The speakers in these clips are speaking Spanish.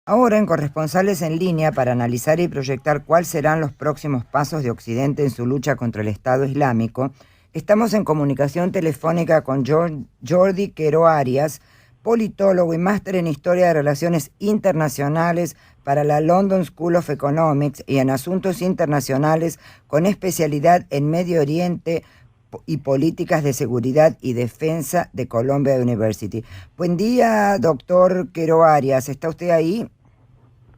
Ahora en Corresponsales en Línea, para analizar y proyectar cuáles serán los próximos pasos de Occidente en su lucha contra el Estado Islámico, estamos en comunicación telefónica con Jordi Quero Arias, politólogo y máster en Historia de Relaciones Internacionales para la London School of Economics y en Asuntos Internacionales con especialidad en Medio Oriente y Políticas de Seguridad y Defensa de Columbia University. Buen día, doctor Quero Arias. ¿Está usted ahí?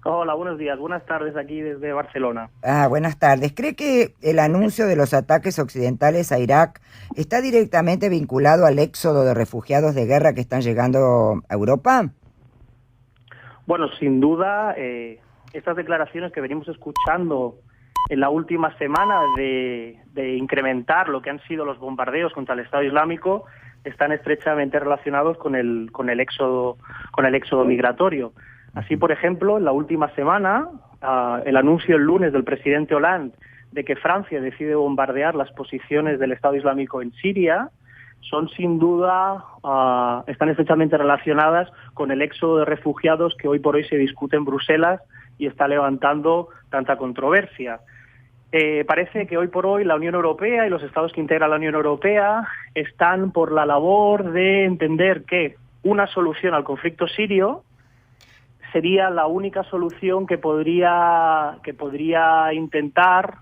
Hola, buenos días. Buenas tardes aquí desde Barcelona. Buenas tardes. ¿Cree que el anuncio de los ataques occidentales a Irak está directamente vinculado al éxodo de refugiados de guerra que están llegando a Europa? Bueno, sin duda, estas declaraciones que venimos escuchando en la última semana de incrementar lo que han sido los bombardeos contra el Estado Islámico están estrechamente relacionados con el éxodo migratorio. Así, por ejemplo, en la última semana, el anuncio el lunes del presidente Hollande de que Francia decide bombardear las posiciones del Estado Islámico en Siria son sin duda, están estrechamente relacionadas con el éxodo de refugiados que hoy por hoy se discute en Bruselas y está levantando tanta controversia. Parece que hoy por hoy la Unión Europea y los estados que integran la Unión Europea están por la labor de entender que una solución al conflicto sirio sería la única solución que podría intentar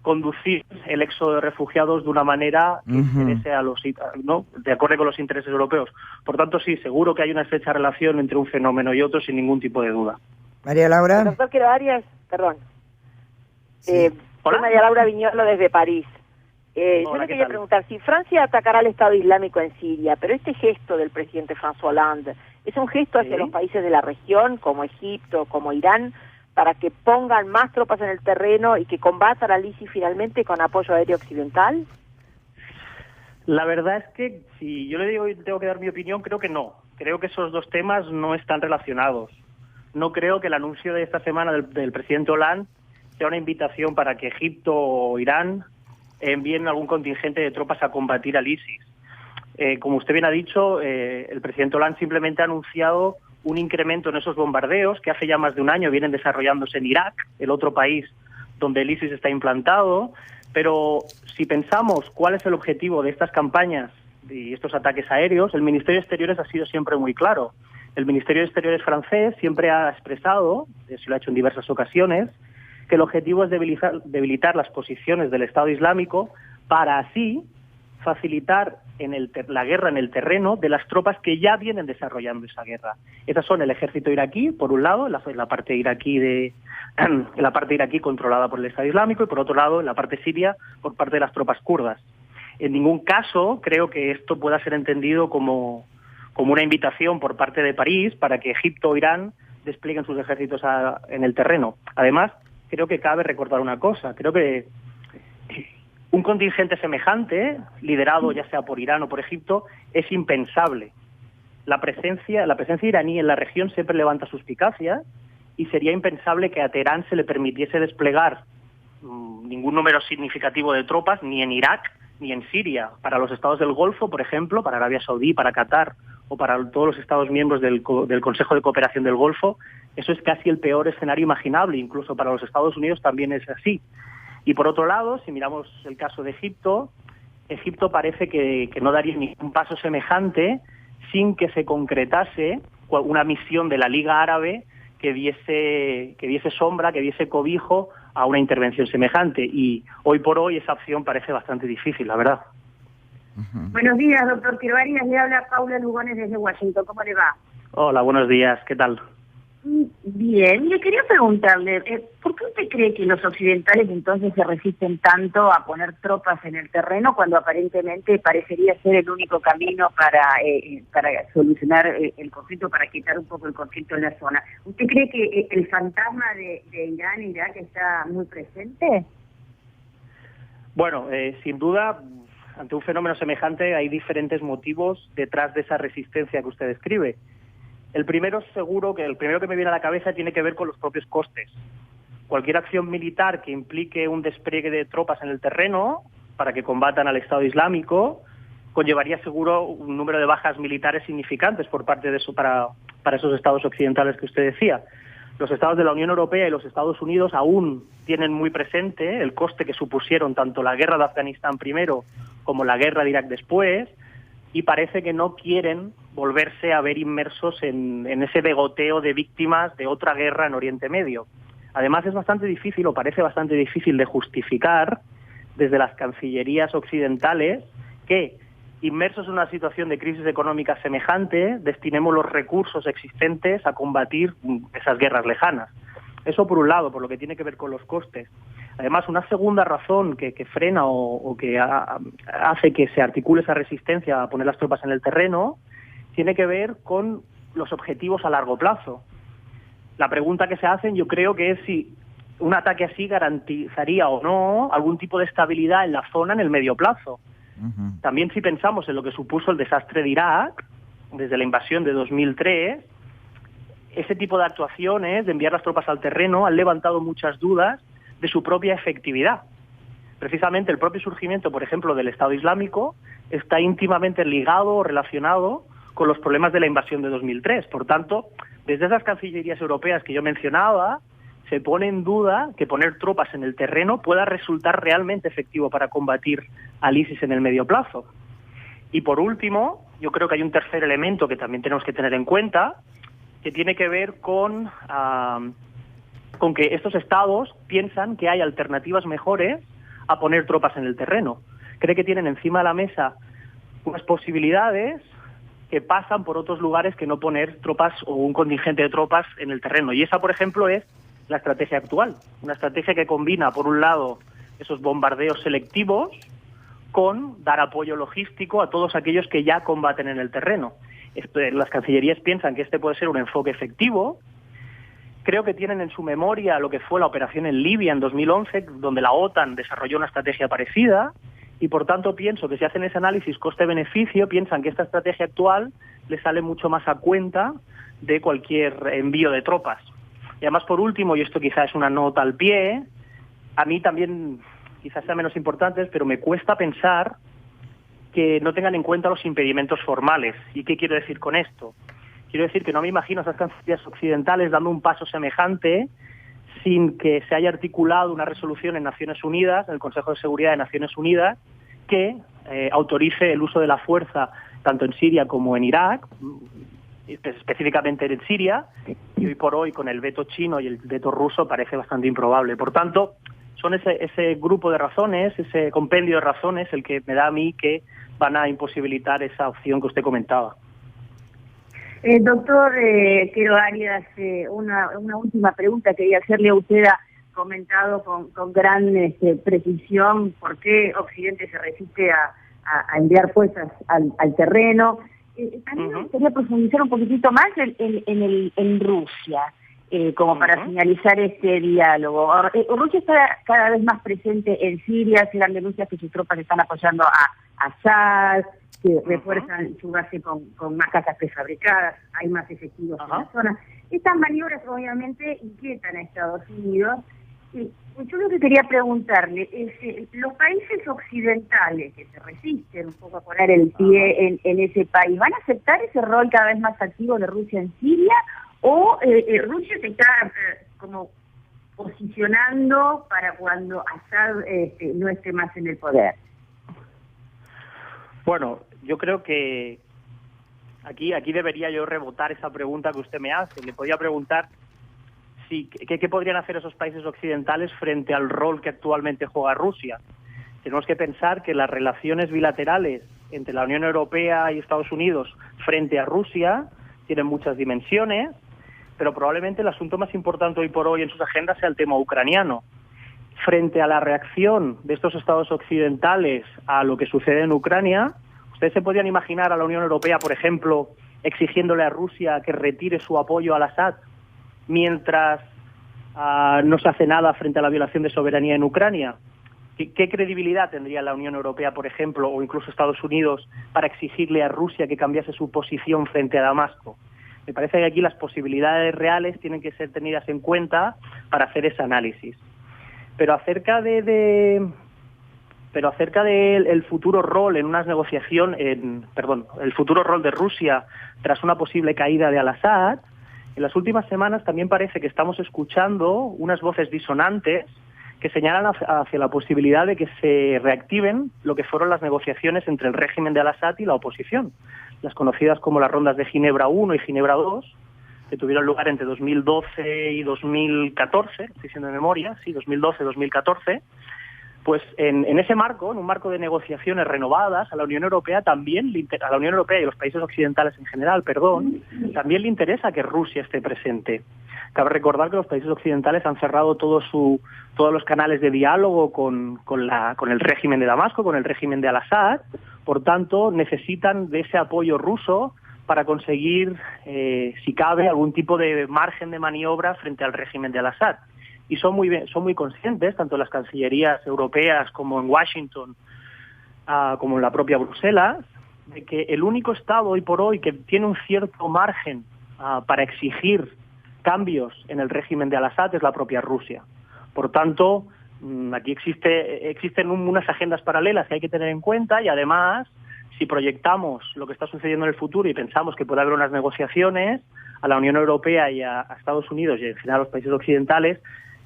conducir el éxodo de refugiados de una manera que interese a los, ¿no?, de acuerdo con los intereses europeos. Por tanto, sí, seguro que hay una estrecha relación entre un fenómeno y otro sin ningún tipo de duda. María Laura. El doctor Quero Arias, perdón. Sí. Soy María Laura Viñolo desde París. Yo le quería preguntar, si Francia atacará al Estado Islámico en Siria, pero este gesto del presidente François Hollande, ¿es un gesto hacia los países de la región, como Egipto, como Irán, para que pongan más tropas en el terreno y que combatan al ISIS finalmente con apoyo aéreo occidental? La verdad es que, si yo le digo y tengo que dar mi opinión, creo que no. Creo que esos dos temas no están relacionados. No creo que el anuncio de esta semana del presidente Hollande sea una invitación para que Egipto o Irán envíen algún contingente de tropas a combatir al ISIS. Como usted bien ha dicho, el presidente Hollande simplemente ha anunciado un incremento en esos bombardeos que hace ya más de un año vienen desarrollándose en Irak, el otro país donde el ISIS está implantado. Pero si pensamos cuál es el objetivo de estas campañas y estos ataques aéreos, el Ministerio de Exteriores ha sido siempre muy claro. El Ministerio de Exteriores francés siempre ha expresado, se lo ha hecho en diversas ocasiones, que el objetivo es debilitar las posiciones del Estado Islámico para así facilitar la guerra en el terreno de las tropas que ya vienen desarrollando esa guerra. Esas son el ejército iraquí, por un lado, en la parte iraquí controlada por el Estado Islámico, y por otro lado, en la parte siria, por parte de las tropas kurdas. En ningún caso creo que esto pueda ser entendido como una invitación por parte de París para que Egipto o Irán desplieguen sus ejércitos en el terreno. Además, creo que cabe recordar una cosa. Creo que un contingente semejante, liderado ya sea por Irán o por Egipto, es impensable. La presencia iraní en la región siempre levanta suspicacias y sería impensable que a Teherán se le permitiese desplegar ningún número significativo de tropas, ni en Irak ni en Siria. Para los estados del Golfo, por ejemplo, para Arabia Saudí, para Qatar o para todos los estados miembros del Consejo de Cooperación del Golfo, eso es casi el peor escenario imaginable. Incluso para los Estados Unidos también es así. Y por otro lado, si miramos el caso de Egipto, Egipto parece que no daría ningún paso semejante sin que se concretase una misión de la Liga Árabe que diese sombra, que diese cobijo a una intervención semejante. Y hoy por hoy esa opción parece bastante difícil, la verdad. Buenos días, doctor Quero Arias. Le habla Paula Lugones desde Washington. ¿Cómo le va? Hola, buenos días. ¿Qué tal? Bien, le quería preguntarle, ¿por qué usted cree que los occidentales entonces se resisten tanto a poner tropas en el terreno cuando aparentemente parecería ser el único camino para solucionar el conflicto, para quitar un poco el conflicto en la zona? ¿Usted cree que el fantasma de Irán e Irak está muy presente? Bueno, sin duda, ante un fenómeno semejante hay diferentes motivos detrás de esa resistencia que usted describe. El primero que me viene a la cabeza tiene que ver con los propios costes. Cualquier acción militar que implique un despliegue de tropas en el terreno para que combatan al Estado Islámico conllevaría seguro un número de bajas militares significantes por parte de eso para esos estados occidentales que usted decía. Los estados de la Unión Europea y los Estados Unidos aún tienen muy presente el coste que supusieron tanto la guerra de Afganistán primero como la guerra de Irak después, y parece que no quieren volverse a ver inmersos en ese begoteo de víctimas de otra guerra en Oriente Medio. Además es bastante difícil, o parece bastante difícil de justificar desde las cancillerías occidentales que, inmersos en una situación de crisis económica semejante, destinemos los recursos existentes a combatir esas guerras lejanas. Eso por un lado, por lo que tiene que ver con los costes. Además, una segunda razón que frena o que hace que se articule esa resistencia a poner las tropas en el terreno tiene que ver con los objetivos a largo plazo. La pregunta que se hacen, yo creo, que es si un ataque así garantizaría o no algún tipo de estabilidad en la zona en el medio plazo. Uh-huh. También si pensamos en lo que supuso el desastre de Irak, desde la invasión de 2003, ese tipo de actuaciones, de enviar las tropas al terreno, han levantado muchas dudas de su propia efectividad. Precisamente el propio surgimiento, por ejemplo, del Estado Islámico está íntimamente ligado o relacionado con los problemas de la invasión de 2003. Por tanto, desde esas cancillerías europeas que yo mencionaba, se pone en duda que poner tropas en el terreno pueda resultar realmente efectivo para combatir al ISIS en el medio plazo. Y por último, yo creo que hay un tercer elemento que también tenemos que tener en cuenta, que tiene que ver con que estos estados piensan que hay alternativas mejores a poner tropas en el terreno. Cree que tienen encima de la mesa unas posibilidades que pasan por otros lugares que no poner tropas o un contingente de tropas en el terreno. Y esa, por ejemplo, es la estrategia actual. Una estrategia que combina, por un lado, esos bombardeos selectivos con dar apoyo logístico a todos aquellos que ya combaten en el terreno. Las cancillerías piensan que este puede ser un enfoque efectivo. Creo que tienen en su memoria lo que fue la operación en Libia en 2011, donde la OTAN desarrolló una estrategia parecida, y por tanto pienso que si hacen ese análisis coste-beneficio, piensan que esta estrategia actual les sale mucho más a cuenta de cualquier envío de tropas. Y además, por último, y esto quizás es una nota al pie, a mí también, quizás sea menos importante, pero me cuesta pensar que no tengan en cuenta los impedimentos formales. ¿Y qué quiero decir con esto? Quiero decir que no me imagino a esas cancillerías occidentales dando un paso semejante sin que se haya articulado una resolución en Naciones Unidas, en el Consejo de Seguridad de Naciones Unidas, que autorice el uso de la fuerza tanto en Siria como en Irak, específicamente en Siria, y hoy por hoy con el veto chino y el veto ruso parece bastante improbable. Por tanto, son ese grupo de razones, ese compendio de razones, el que me da a mí que van a imposibilitar esa opción que usted comentaba. Doctor Quero Arias, una última pregunta quería hacerle. Usted ha comentado con gran precisión por qué Occidente se resiste a enviar fuerzas al terreno. A mí me gustaría profundizar un poquitito más en Rusia, como para finalizar este diálogo. Rusia está cada vez más presente en Siria, se dan denuncias que sus tropas están apoyando a Assad, que refuerzan su base con más casas prefabricadas, hay más efectivos en la zona. Estas maniobras obviamente inquietan a Estados Unidos. Y yo lo que quería preguntarle es, los países occidentales que se resisten un poco a poner el pie en ese país, ¿van a aceptar ese rol cada vez más activo de Rusia en Siria? ¿O Rusia se está como posicionando para cuando Assad no esté más en el poder? Bueno, yo creo que aquí debería yo rebotar esa pregunta que usted me hace. Le podría preguntar ¿qué podrían hacer esos países occidentales frente al rol que actualmente juega Rusia? Tenemos que pensar que las relaciones bilaterales entre la Unión Europea y Estados Unidos frente a Rusia tienen muchas dimensiones, pero probablemente el asunto más importante hoy por hoy en sus agendas sea el tema ucraniano. Frente a la reacción de estos estados occidentales a lo que sucede en Ucrania, ¿ustedes se podrían imaginar a la Unión Europea, por ejemplo, exigiéndole a Rusia que retire su apoyo al Assad mientras no se hace nada frente a la violación de soberanía en Ucrania? ¿Qué credibilidad tendría la Unión Europea, por ejemplo, o incluso Estados Unidos, para exigirle a Rusia que cambiase su posición frente a Damasco? Me parece que aquí las posibilidades reales tienen que ser tenidas en cuenta para hacer ese análisis. Pero acerca del futuro rol en unas negociaciones, el futuro rol de Rusia tras una posible caída de al-Assad, En las últimas semanas también parece que estamos escuchando unas voces disonantes que señalan hacia la posibilidad de que se reactiven lo que fueron las negociaciones entre el régimen de al-Assad y la oposición, las conocidas como las rondas de Ginebra I y Ginebra II, que tuvieron lugar entre 2012 y 2014, estoy diciendo de memoria, sí, 2012-2014, pues en ese marco, en un marco de negociaciones renovadas, a la Unión Europea a la Unión Europea y a los países occidentales en general, también le interesa que Rusia esté presente. Cabe recordar que los países occidentales han cerrado todos los canales de diálogo con el régimen de Damasco, con el régimen de al-Assad, por tanto necesitan de ese apoyo ruso para conseguir, si cabe, algún tipo de margen de maniobra frente al régimen de al-Assad. Y son muy conscientes, tanto en las cancillerías europeas como en Washington, como en la propia Bruselas, de que el único Estado hoy por hoy que tiene un cierto margen para exigir cambios en el régimen de al-Assad es la propia Rusia. Por tanto, aquí existen unas agendas paralelas que hay que tener en cuenta, y además, si proyectamos lo que está sucediendo en el futuro y pensamos que puede haber unas negociaciones, a la Unión Europea y a Estados Unidos y en general a los países occidentales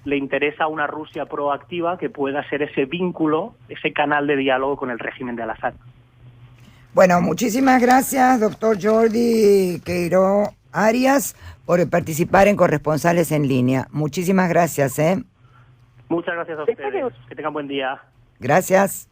le interesa una Rusia proactiva que pueda ser ese vínculo, ese canal de diálogo con el régimen de al-Assad. Bueno, muchísimas gracias, doctor Jordi Queiró Arias, por participar en Corresponsales en Línea. Muchísimas gracias. Muchas gracias a ustedes. Que tengan buen día. Gracias.